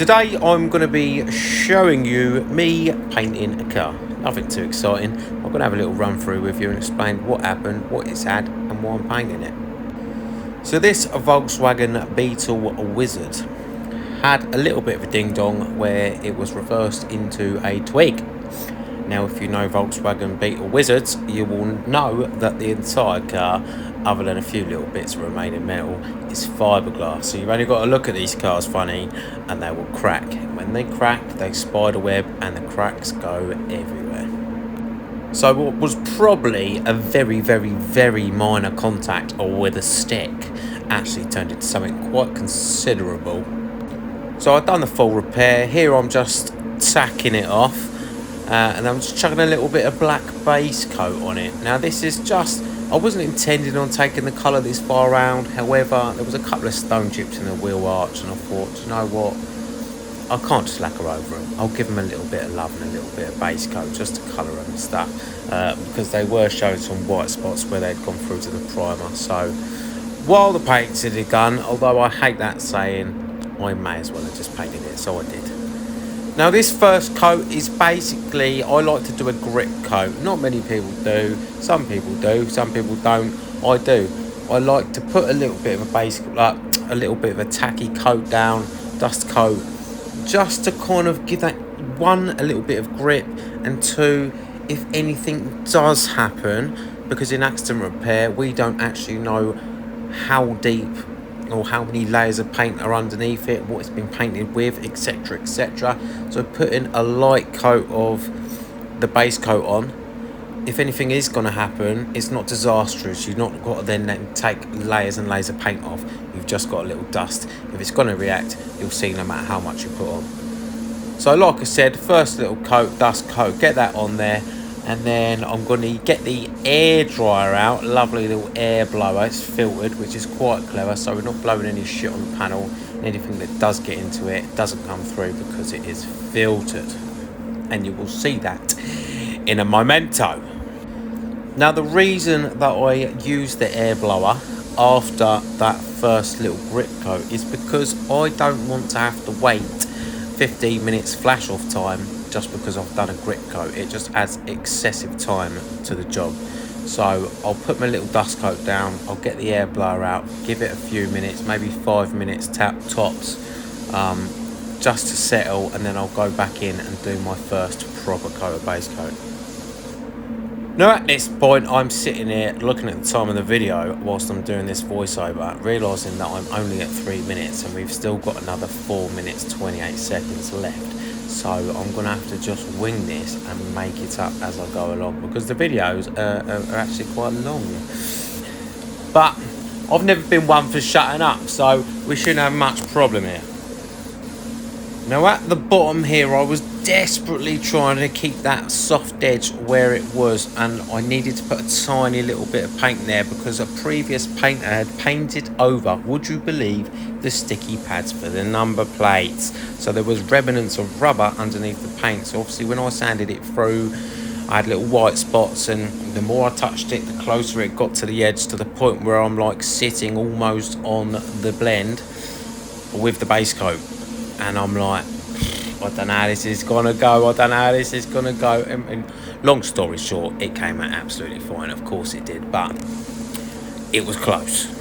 Today I'm going to be showing you me painting a car. Nothing too exciting. I'm going to have a little run through with you and explain what happened, what it's had and why I'm painting it. So this Volkswagen Beetle Wizard had a little bit of a ding dong where it was reversed into a twig. Now if you know Volkswagen Beetle Wizards, you will know that the entire car, other than a few little bits of remaining metal, is fiberglass. So you've only got to look at these cars funny and they will crack. When they crack, they spiderweb and the cracks go everywhere. So what was probably a very minor contact or with a stick actually turned into something quite considerable. So I've done the full repair. Here I'm just tacking it off. And I'm just chucking a little bit of black base coat on it. Now this is just, I wasn't intending on taking the colour this far around. However, there was a couple of stone chips in the wheel arch and I thought, you know what, I can't just lacquer over them. I'll give them a little bit of love and a little bit of base coat just to colour them and stuff. Because they were showing some white spots where they'd gone through to the primer. So while the paint's in the gun, although I hate that saying, I may as well have just painted it, so I did. Now this first coat is basically, I like to do a grip coat. Not many people do, some people don't, I do. I like to put a little bit of a base, like a little bit of a tacky coat down, dust coat, just to kind of give that, one, a little bit of grip, and two, if anything does happen, because in accident repair, we don't actually know how deep or how many layers of paint are underneath it, what it's been painted with, etc, etc. So putting a light coat of the base coat on, if anything is going to happen, it's not disastrous. You've not got to then take layers and layers of paint off. You've just got a little dust. If it's going to react, you'll see no matter how much you put on. So like I said, first little coat, dust coat, get that on there. And then I'm going to get the air dryer out, lovely little air blower. It's filtered, which is quite clever, so we're not blowing any shit on the panel. And anything that does get into it doesn't come through because it is filtered. And you will see that in a memento. Now the reason that I use the air blower after that first little grip coat is because I don't want to have to wait 15 minutes flash off time just because I've done a grip coat. It just adds excessive time to the job. So I'll put my little dust coat down, I'll get the air blower out, give it a few minutes, maybe 5 minutes tops, just to settle, and then I'll go back in and do my first proper coat of base coat. Now at this point I'm sitting here looking at the time of the video whilst I'm doing this voiceover, realising that I'm only at 3 minutes and we've still got another 4 minutes 28 seconds left. So I'm going to have to just wing this and make it up as I go along, because the videos are actually quite long. But I've never been one for shutting up, so we shouldn't have much problem here. Now at the bottom here, I was desperately trying to keep that soft edge where it was, and I needed to put a tiny little bit of paint there because a previous painter had painted over, would you believe, the sticky pads for the number plates. So there was remnants of rubber underneath the paint. So obviously when I sanded it through, I had little white spots, and the more I touched it, the closer it got to the edge, to the point where I'm like sitting almost on the blend with the base coat. And I'm like, I don't know how this is gonna go, and long story short, it came out absolutely fine. Of course it did, but it was close.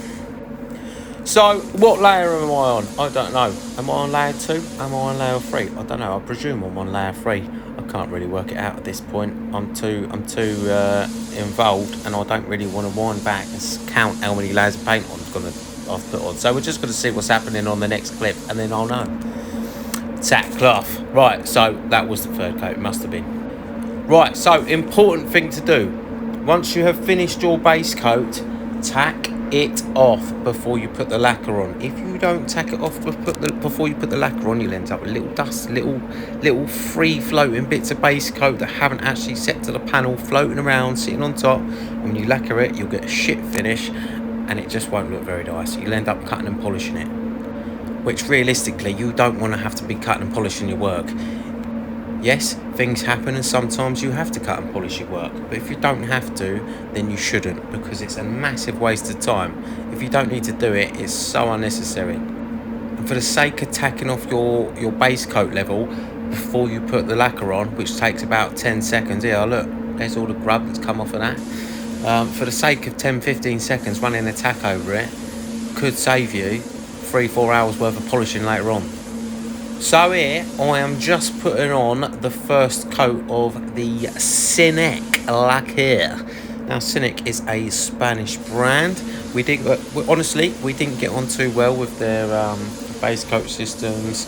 So what layer am I on? I don't know. Am I on layer 2? Am I on layer 3? I don't know. I presume I'm on layer 3. I can't really work it out at this point. I'm too involved, and I don't really want to wind back and count how many layers of paint I've put on. So we're just going to see what's happening on the next clip, and then I'll know. Tack cloth. Right, so that was the third coat. It must have been. Right, so important thing to do. Once you have finished your base coat, tack it off before you put the lacquer on. If you don't tack it off before you put the lacquer on, you'll end up with little dust, little free floating bits of base coat that haven't actually set to the panel, floating around, sitting on top. And when you lacquer it, you'll get a shit finish, and it just won't look very nice. You'll end up cutting and polishing it, which realistically you don't want to have to be cutting and polishing your work. Yes, things happen and sometimes you have to cut and polish your work, but if you don't have to, then you shouldn't, because it's a massive waste of time. If you don't need to do it, it's so unnecessary. And for the sake of tacking off your base coat level before you put the lacquer on, which takes about 10 seconds. Here, look, there's all the grub that's come off of that. For the sake of 10-15 seconds running a tack over it could save you 3-4 hours worth of polishing later on. So here I am just putting on the first coat of the Cynic lacquer. Now Cynic is a Spanish brand. We didn't get on too well with their base coat systems.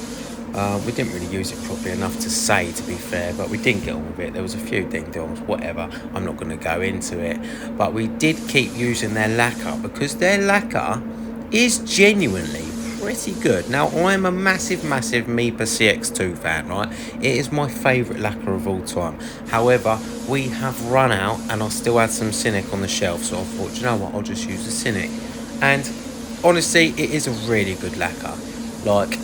We didn't really use it properly enough to say, to be fair, but we didn't get on with it. There was a few ding-dongs, whatever. I'm not going to go into it. But we did keep using their lacquer because their lacquer is genuinely pretty good. Now, I'm a massive Meepa CX2 fan, right? It is my favourite lacquer of all time. However, we have run out and I still had some Cynic on the shelf, so I thought, you know what, I'll just use the Cynic. And honestly, it is a really good lacquer. Like,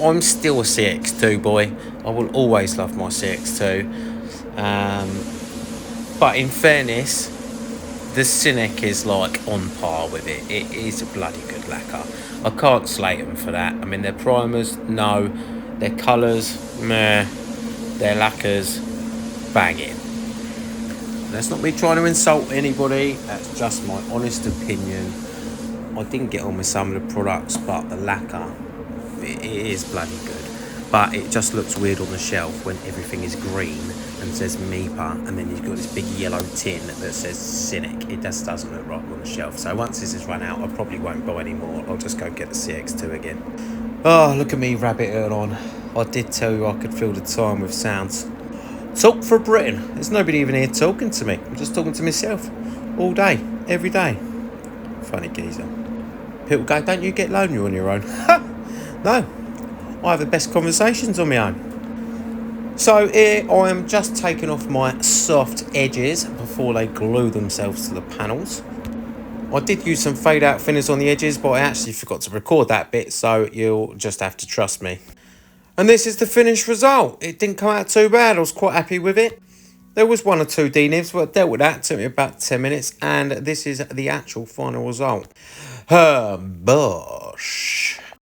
I'm still a CX2 boy. I will always love my CX2. But in fairness, the Cynic is like on par with it. It is a bloody good lacquer. I can't slate them for that. I mean, their primers, no. Their colours, meh. Their lacquers, banging. That's not me trying to insult anybody. That's just my honest opinion. I didn't get on with some of the products, but the lacquer, it is bloody good. But it just looks weird on the shelf when everything is green and says Meepa, and then you've got this big yellow tin that says Cynic. It just doesn't look right on the shelf. So once this is run out, I probably won't buy any more. I'll just go get the CX2 again. Oh, look at me rabbit earl on. I did tell you I could fill the time with sounds. Talk for Britain. There's nobody even here talking to me. I'm just talking to myself all day, every day. Funny geezer. People go, don't you get lonely on your own? No, I have the best conversations on my own. So here I am just taking off my soft edges before they glue themselves to the panels. I did use some fade out thinners on the edges, but I actually forgot to record that bit, so you'll just have to trust me. And this is the finished result. It didn't come out too bad. I was quite happy with it. There was 1 or 2 denibs, but I dealt with that. It took me about 10 minutes, and this is the actual final result. Bosh.